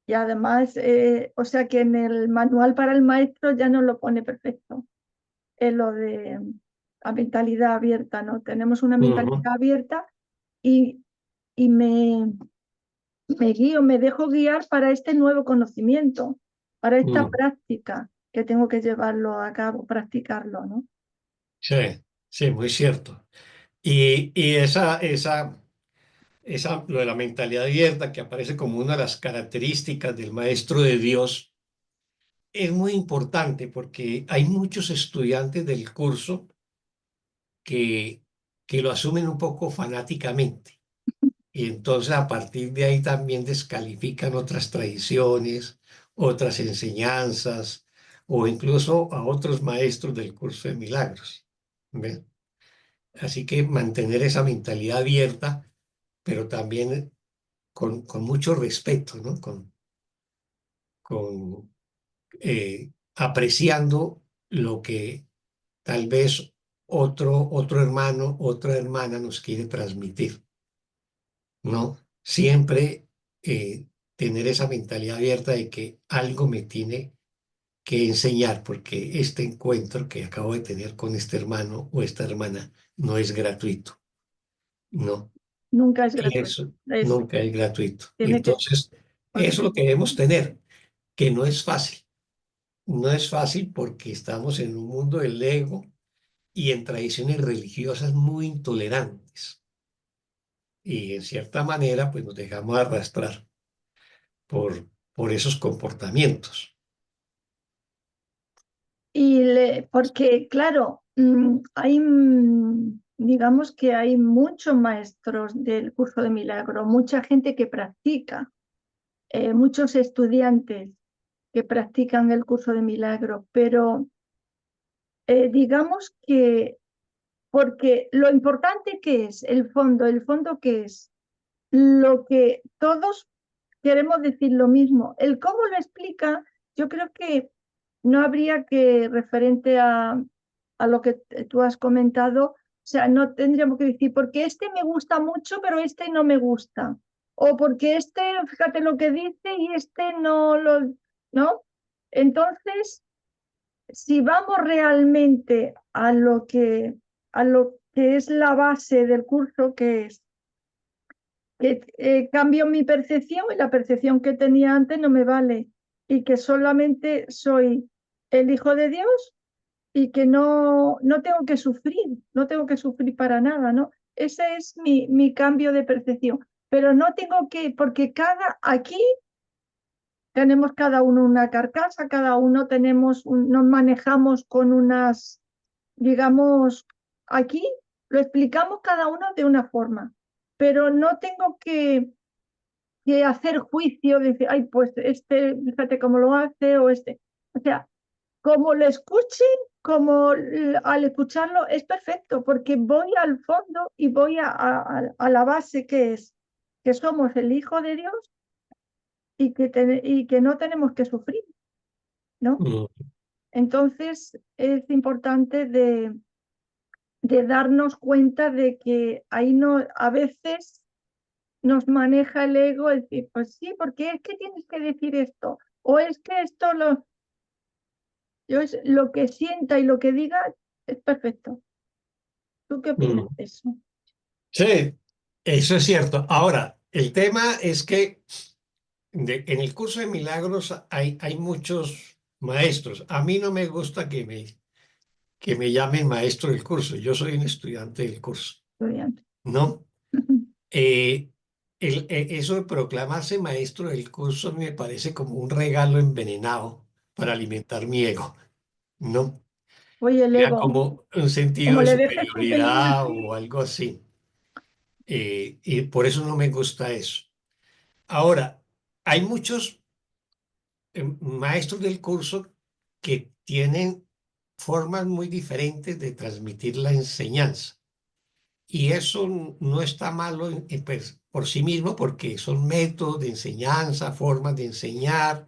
Y además, o sea que en el manual para el maestro ya nos lo pone perfecto es lo de la mentalidad abierta, ¿no? Tenemos una mentalidad ujú, abierta y, y me guío, me dejo guiar para este nuevo conocimiento, para esta mm. práctica que tengo que llevarlo a cabo, practicarlo, ¿no? Sí, sí, muy cierto. Y lo de la mentalidad abierta que aparece como una de las características del maestro de Dios es muy importante porque hay muchos estudiantes del curso que, que lo asumen un poco fanáticamente y entonces a partir de ahí también descalifican otras tradiciones, otras enseñanzas o incluso a otros maestros del curso de milagros. ¿Ve? Así que mantener esa mentalidad abierta, pero también con mucho respeto, ¿no? Con apreciando lo que tal vez otro hermano, otra hermana nos quiere transmitir, ¿no? Siempre tener esa mentalidad abierta de que algo me tiene que enseñar, porque este encuentro que acabo de tener con este hermano o esta hermana no es gratuito, ¿no? Nunca es Y gratuito. eso Es, nunca es gratuito. tiene que ser. Entonces, eso lo que debemos tener, que no es fácil. No es fácil porque estamos en un mundo del ego y en tradiciones religiosas muy intolerantes. Y en cierta manera, pues nos dejamos arrastrar por esos comportamientos. Porque, claro, hay, digamos que hay muchos maestros del curso de milagro, mucha gente que practica, muchos estudiantes que practican el curso de milagro, pero digamos que, porque lo importante que es el fondo que es lo que todos queremos decir lo mismo. El cómo lo explica, yo creo que no habría que, referente a lo que tú has comentado, o sea, no tendríamos que decir, porque este me gusta mucho, pero este no me gusta. O porque este, fíjate lo que dice y este no lo, ¿no? Entonces, si vamos realmente a lo que es la base del curso, que es que cambio mi percepción y la percepción que tenía antes no me vale y que solamente soy el hijo de Dios y que no tengo que sufrir, no tengo que sufrir para nada, ¿no? Ese es mi cambio de percepción, pero no tengo que, porque cada aquí tenemos cada uno una carcasa, cada uno nos manejamos con unas, digamos, aquí lo explicamos cada uno de una forma, pero no tengo que hacer juicio, decir, ay, pues fíjate cómo lo hace o este. O sea, como lo escuchen, al escucharlo es perfecto, porque voy al fondo y voy a la base que es que somos el Hijo de Dios y que no tenemos que sufrir, ¿no? Mm, Entonces es importante de darnos cuenta de que ahí no, a veces nos maneja el ego, el decir, pues sí, porque es que tienes que decir esto, o es que lo que sienta y lo que diga es perfecto. ¿Tú qué opinas mm. de eso? Sí, eso es cierto. Ahora, el tema es que en el curso de milagros hay muchos maestros. A mí no me gusta que me llamen maestro del curso. Yo soy un estudiante del curso, Estudiante. ¿no? Eh, eso de proclamarse maestro del curso me parece como un regalo envenenado para alimentar mi ego, ¿no? Oye, el Crea ego, como un sentido como de le dejes tu peñón superioridad o aquí, algo así. Y por eso no me gusta eso. Ahora, hay muchos maestros del curso que tienen formas muy diferentes de transmitir la enseñanza. Y eso no está malo pues, por sí mismo porque son métodos de enseñanza, formas de enseñar.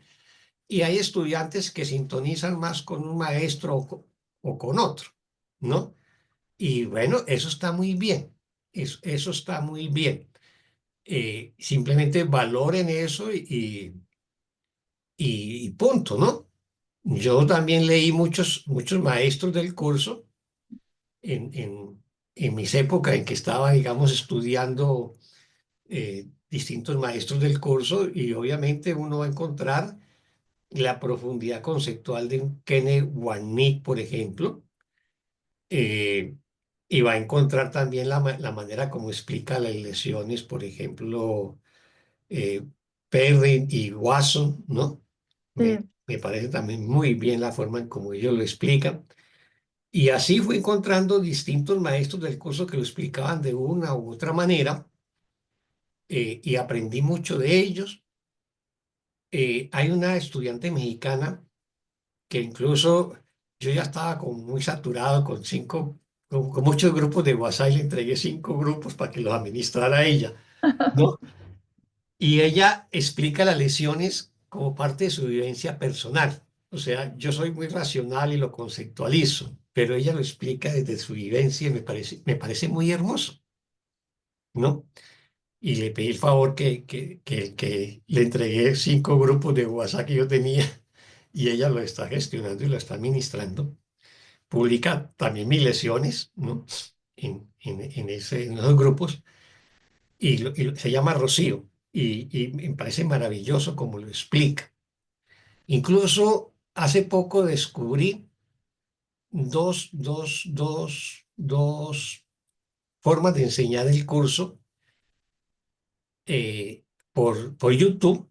Y hay estudiantes que sintonizan más con un maestro o con otro, ¿no? Y bueno, eso está muy bien. Eso está muy bien. Simplemente valoren eso y punto, ¿no? Yo también leí muchos maestros del curso en mis épocas en que estaba, digamos, estudiando distintos maestros del curso y obviamente uno va a encontrar la profundidad conceptual de un Kenneth Wanick, por ejemplo, eh, y va a encontrar también la manera como explica las lesiones, por ejemplo, eh, Perrin y Watson, ¿no? sí, Me parece también muy bien la forma en cómo ellos lo explican. Y así fui encontrando distintos maestros del curso que lo explicaban de una u otra manera y aprendí mucho de ellos. Hay una estudiante mexicana que incluso yo ya estaba como muy saturado con muchos grupos de WhatsApp y le entregué 5 grupos para que los administrara ella, ¿no? Y ella explica las lesiones como parte de su vivencia personal. O sea, yo soy muy racional y lo conceptualizo, pero ella lo explica desde su vivencia y me parece muy hermoso, ¿no? Y le pedí el favor que le entregué 5 grupos de WhatsApp que yo tenía y ella lo está gestionando y lo está administrando. Publica también mis lesiones, ¿no? En esos grupos se llama Rocío y me parece maravilloso como lo explica. Incluso hace poco descubrí dos formas de enseñar el curso por YouTube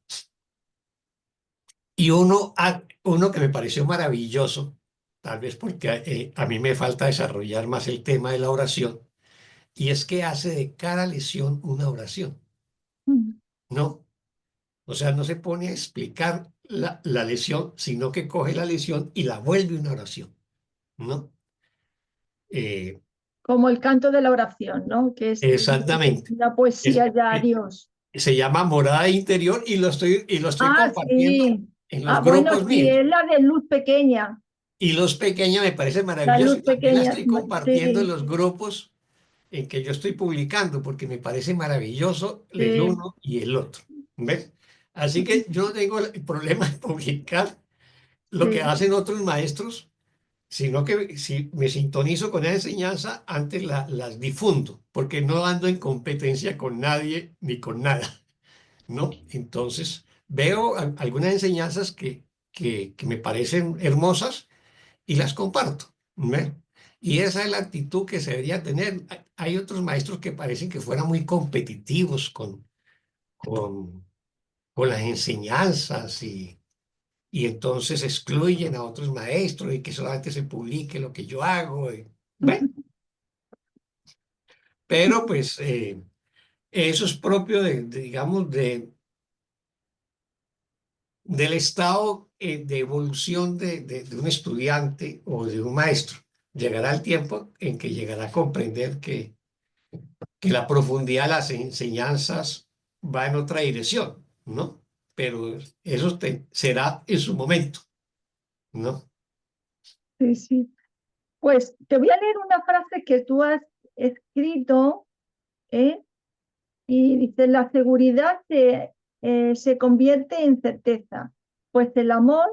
y uno que me pareció maravilloso, tal vez porque a mí me falta desarrollar más el tema de la oración, y es que hace de cada lesión una oración, ¿no? O sea, no se pone a explicar la lesión, sino que coge la lesión y la vuelve una oración, ¿no? Eh, como el canto de la oración, ¿no? Que es exactamente. una Es- poesía ya a eh, Dios. Se llama Morada Interior y lo estoy Ah, compartiendo sí. en Ah, los bueno, grupos sí, míos. es la de luz pequeña, Y los pequeños me parece la maravilloso luz y también la pequeña, estoy compartiendo en sí, los grupos en que yo estoy publicando porque me parece maravilloso el sí. uno y el otro. ¿Ves? Así que yo no tengo el problema de publicar lo que Sí, hacen otros maestros, sino que si me sintonizo con esa enseñanza, antes las difundo, porque no ando en competencia con nadie ni con nada, ¿no? Entonces, veo algunas enseñanzas que me parecen hermosas y las comparto, ¿ve? Y esa es la actitud que se debería tener. Hay otros maestros que parecen que fueran muy competitivos con, con las enseñanzas y entonces excluyen a otros maestros y que solamente se publique lo que yo hago. Bueno, pero pues eso es propio digamos, del estado de evolución de un estudiante o de un maestro. Llegará el tiempo en que llegará a comprender que la profundidad de las enseñanzas va en otra dirección, ¿no? Pero eso será en su momento, ¿no? Sí, sí. Pues te voy a leer una frase que tú has escrito, ¿eh? Y dice, la seguridad se convierte en certeza, pues el amor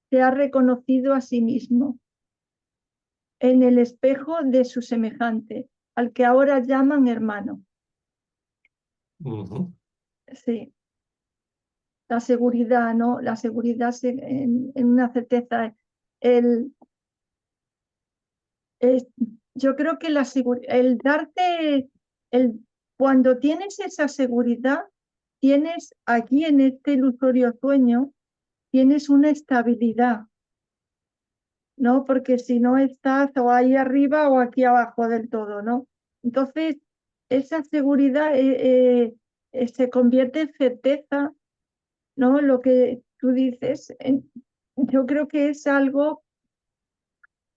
se ha reconocido a sí mismo en el espejo de su semejante, al que ahora llaman hermano. Ujú, Sí, la seguridad, ¿no? La seguridad en una certeza. El, es- yo creo que el darte, el, cuando tienes esa seguridad, tienes aquí en este ilusorio sueño, tienes una estabilidad, ¿no? Porque si no estás o ahí arriba o aquí abajo del todo, ¿no? Entonces, esa seguridad se convierte en certeza, ¿no? Lo que tú dices, yo creo que es algo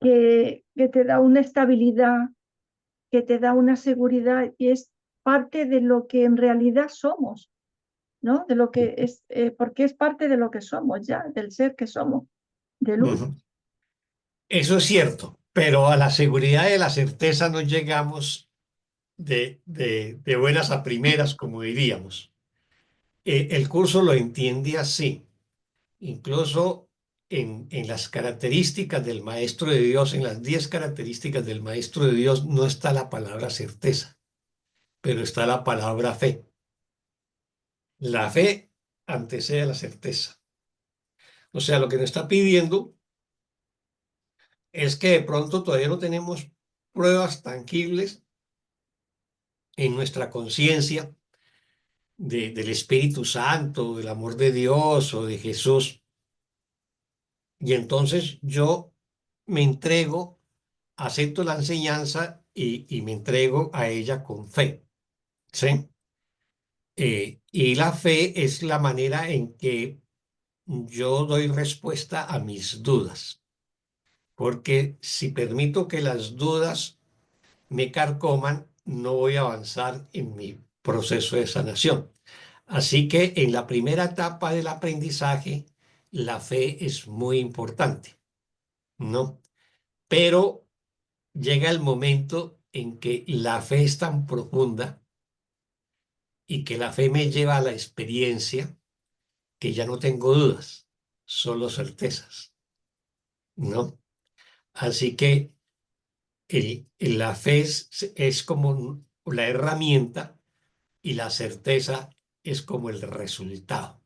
que te da una estabilidad, que te da una seguridad y es parte de lo que en realidad somos, ¿no? De lo que es, porque es parte de lo que somos ya, del ser que somos, de luz. ujú. Eso es cierto, pero a la seguridad y a la certeza no llegamos de buenas a primeras, como diríamos. El curso lo entiende así. Incluso en las características del Maestro de Dios, en las 10 características del Maestro de Dios, no está la palabra certeza, pero está la palabra fe. La fe antecede a la certeza. O sea, lo que nos está pidiendo es que de pronto todavía no tenemos pruebas tangibles en nuestra conciencia del Espíritu Santo, del amor de Dios o de Jesús. Y entonces yo me entrego, acepto la enseñanza y me entrego a ella con fe, ¿sí? Y la fe es la manera en que yo doy respuesta a mis dudas, porque si permito que las dudas me carcoman, no voy a avanzar en mi proceso de sanación. Así que en la primera etapa del aprendizaje, la fe es muy importante, ¿no? Pero llega el momento en que la fe es tan profunda y que la fe me lleva a la experiencia que ya no tengo dudas, solo certezas, ¿no? Así que la fe es como la herramienta y la certeza es como el resultado.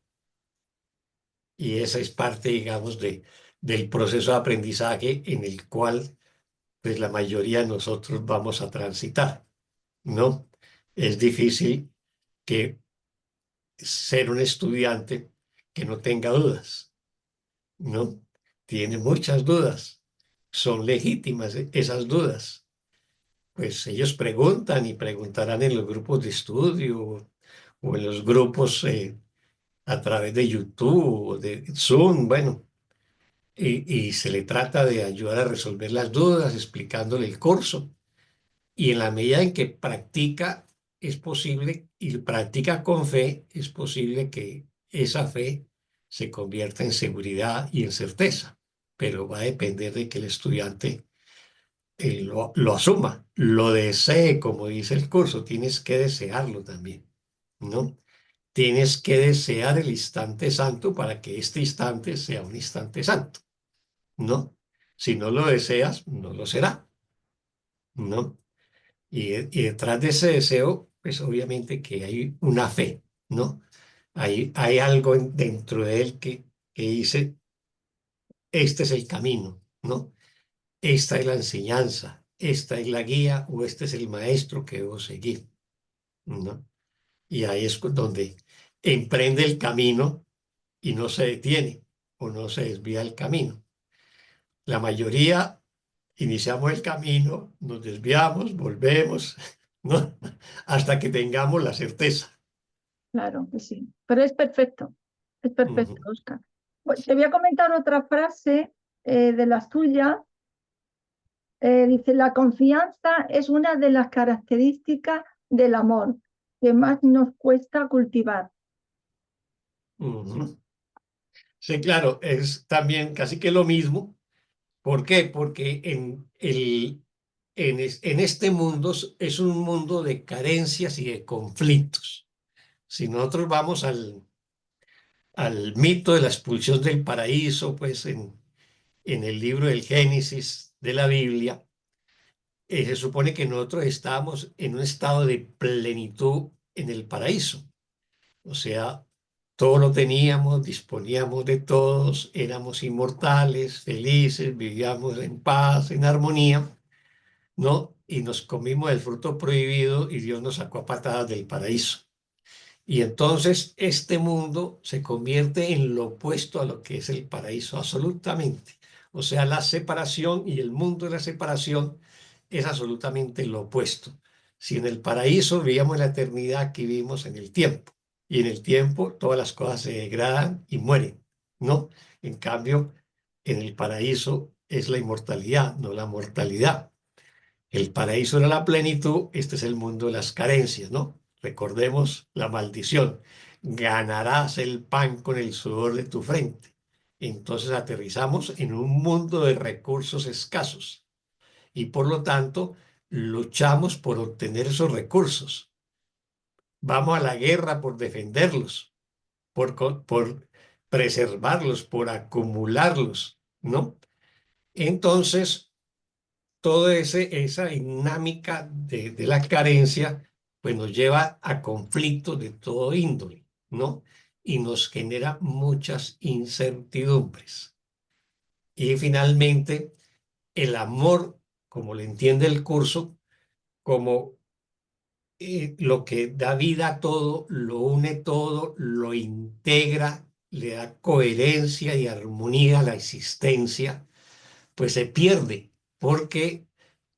Y esa es parte, digamos, del proceso de aprendizaje en el cual pues la mayoría de nosotros vamos a transitar, ¿no? Es difícil que ser un estudiante que no tenga dudas, ¿no? Tiene muchas dudas, son legítimas esas dudas. Pues ellos preguntan y preguntarán en los grupos de estudio o en los grupos a través de YouTube o de Zoom, bueno, y se le trata de ayudar a resolver las dudas explicándole el curso. Y en la medida en que practica, es posible, y practica con fe, es posible que esa fe se convierta en seguridad y en certeza. Pero va a depender de que el estudiante lo asuma, lo desee, como dice el curso. Tienes que desearlo también, ¿no? Tienes que desear el instante santo para que este instante sea un instante santo, ¿no? Si no lo deseas, no lo será, ¿no? Y detrás de ese deseo, pues obviamente que hay una fe, ¿no? Hay algo dentro de él que dice, este es el camino, ¿no? Esta es la enseñanza, esta es la guía o este es el maestro que debo seguir, ¿no? Y ahí es donde emprende el camino y no se detiene o no se desvía del camino. La mayoría iniciamos el camino, nos desviamos, volvemos, ¿no? Hasta que tengamos la certeza. Claro que sí. Pero es perfecto, Ujú, Oscar. Pues te voy a comentar otra frase de las tuyas. Dice, la confianza es una de las características del amor que más nos cuesta cultivar. ujú. Sí, claro, es también casi que lo mismo. ¿Por qué? Porque en este mundo es un mundo de carencias y de conflictos. Si nosotros vamos al mito de la expulsión del paraíso, pues en el libro del Génesis de la Biblia, se supone que nosotros estábamos en un estado de plenitud en el paraíso. O sea, todo lo teníamos, disponíamos de todos, éramos inmortales, felices, vivíamos en paz, en armonía, ¿no? Y nos comimos el fruto prohibido y Dios nos sacó a patadas del paraíso. Y entonces este mundo se convierte en lo opuesto a lo que es el paraíso, absolutamente. O sea, la separación y el mundo de la separación es absolutamente lo opuesto. Si en el paraíso vivíamos en la eternidad, aquí vivimos en el tiempo. Y en el tiempo todas las cosas se degradan y mueren, ¿no? En cambio, en el paraíso es la inmortalidad, no la mortalidad. El paraíso era la plenitud, este es el mundo de las carencias, ¿no? Recordemos la maldición. Ganarás el pan con el sudor de tu frente. Entonces aterrizamos en un mundo de recursos escasos y por lo tanto luchamos por obtener esos recursos. Vamos a la guerra por defenderlos, por preservarlos, por acumularlos, ¿no? Entonces, toda esa dinámica de la carencia, pues nos lleva a conflictos de todo índole, ¿no? Y nos genera muchas incertidumbres. Y finalmente, el amor, como lo entiende el curso, como lo que da vida a todo, lo une todo, lo integra, le da coherencia y armonía a la existencia, pues se pierde, porque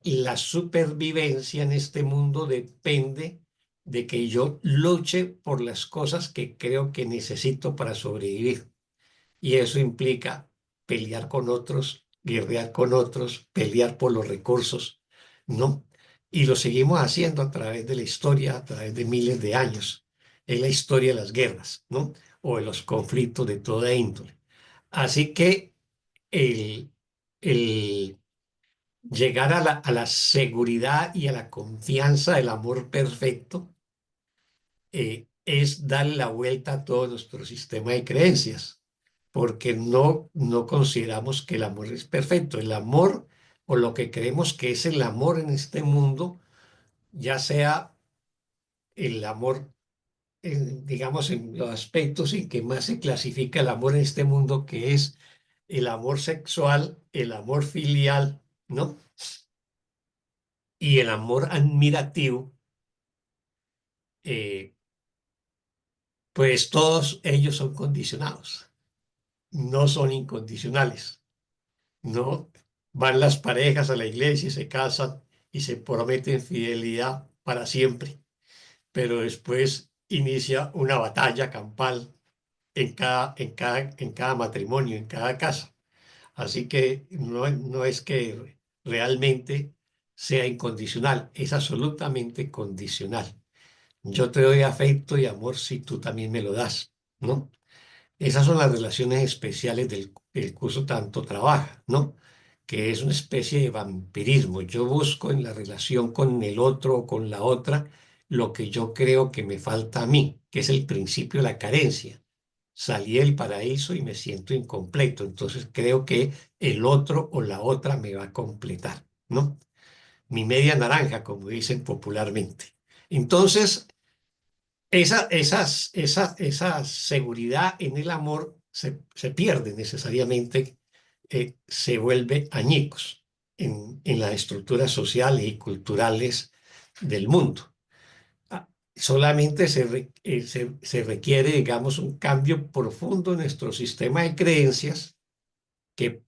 la supervivencia en este mundo depende de que yo luche por las cosas que creo que necesito para sobrevivir. Y eso implica pelear con otros, guerrear con otros, pelear por los recursos, ¿no? Y lo seguimos haciendo a través de la historia, a través de miles de años. Es la historia de las guerras, ¿no? O de los conflictos de toda índole. Así que el, el llegar a la seguridad y a la confianza del amor perfecto es darle la vuelta a todo nuestro sistema de creencias, porque no consideramos que el amor es perfecto. El amor o lo que creemos que es el amor en este mundo, ya sea el amor, digamos, en los aspectos en que más se clasifica el amor en este mundo, que es el amor sexual, el amor filial, ¿no? Y el amor admirativo, eh, pues todos ellos son condicionados, no son incondicionales. No van las parejas a la iglesia y se casan y se prometen fidelidad para siempre, pero después inicia una batalla campal en cada matrimonio, en cada casa. Así que no es que realmente sea incondicional, es absolutamente condicional. Yo te doy afecto y amor si tú también me lo das, ¿no? Esas son las relaciones especiales del curso Tanto Trabaja, ¿no? Que es una especie de vampirismo. Yo busco en la relación con el otro o con la otra lo que yo creo que me falta a mí, que es el principio de la carencia. Salí del paraíso y me siento incompleto, entonces creo que el otro o la otra me va a completar, ¿no? Mi media naranja, como dicen popularmente. Entonces, esa seguridad en el amor se pierde necesariamente, se vuelve añicos en las estructuras sociales y culturales del mundo. solamente se requiere, digamos, un cambio profundo en nuestro sistema de creencias que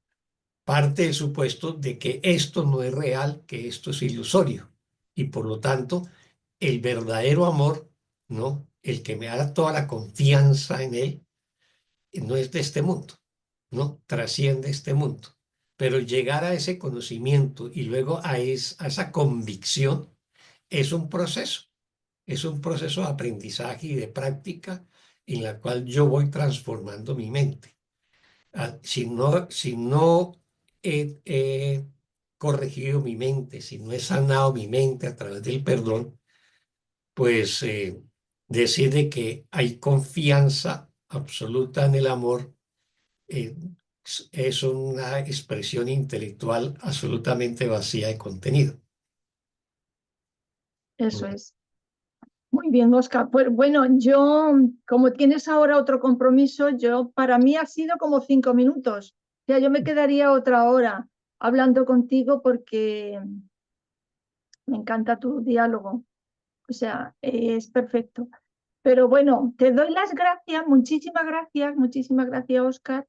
parte del supuesto de que esto no es real, que esto es ilusorio. Y por lo tanto, el verdadero amor, ¿no? El que me da toda la confianza en él, no es de este mundo, ¿no? Trasciende este mundo. Pero llegar a ese conocimiento y luego a esa convicción es un proceso. Es un proceso de aprendizaje y de práctica en la cual yo voy transformando mi mente. Si no he corregido mi mente, si no he sanado mi mente a través del perdón, pues decir de que hay confianza absoluta en el amor eh, es una expresión intelectual absolutamente vacía de contenido. Eso es. Muy bien, Oscar. Pues bueno, yo, como tienes ahora otro compromiso, yo para mí ha sido como 5 minutos. O sea, yo me quedaría otra hora hablando contigo porque me encanta tu diálogo. O sea, es perfecto. Pero bueno, te doy las gracias, muchísimas gracias, Oscar,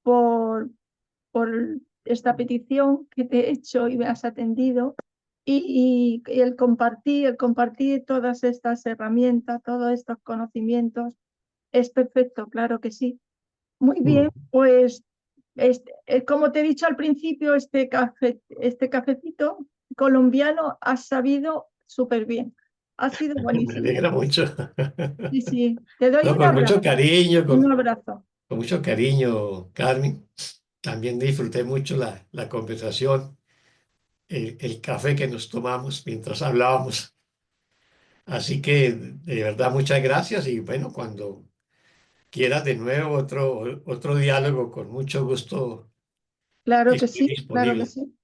por esta petición que te he hecho y me has atendido y el compartir todas estas herramientas, todos estos conocimientos, es perfecto, claro que sí. Muy bien, Mm. pues como te he dicho al principio, este cafecito colombiano ha sabido súper bien. Ha sido Me buenísimo. alegra mucho. Sí, sí. Te doy No, con mucho cariño, un abrazo. con mucho cariño, Carmen. También disfruté mucho la conversación, el café que nos tomamos mientras hablábamos. Así que de verdad muchas gracias y bueno, cuando quieras de nuevo otro diálogo, con mucho gusto Claro que estoy sí, claro que disponible. sí.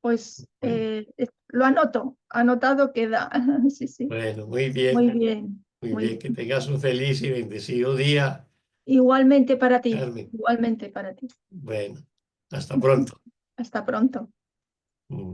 Pues Bueno, lo anoto, anotado queda. Sí, sí. bueno, muy Muy bien, que bien. tengas un feliz y bendecido día, Igualmente para ti, Carmen. igualmente para ti. Bueno, hasta pronto. Hasta pronto. Mm.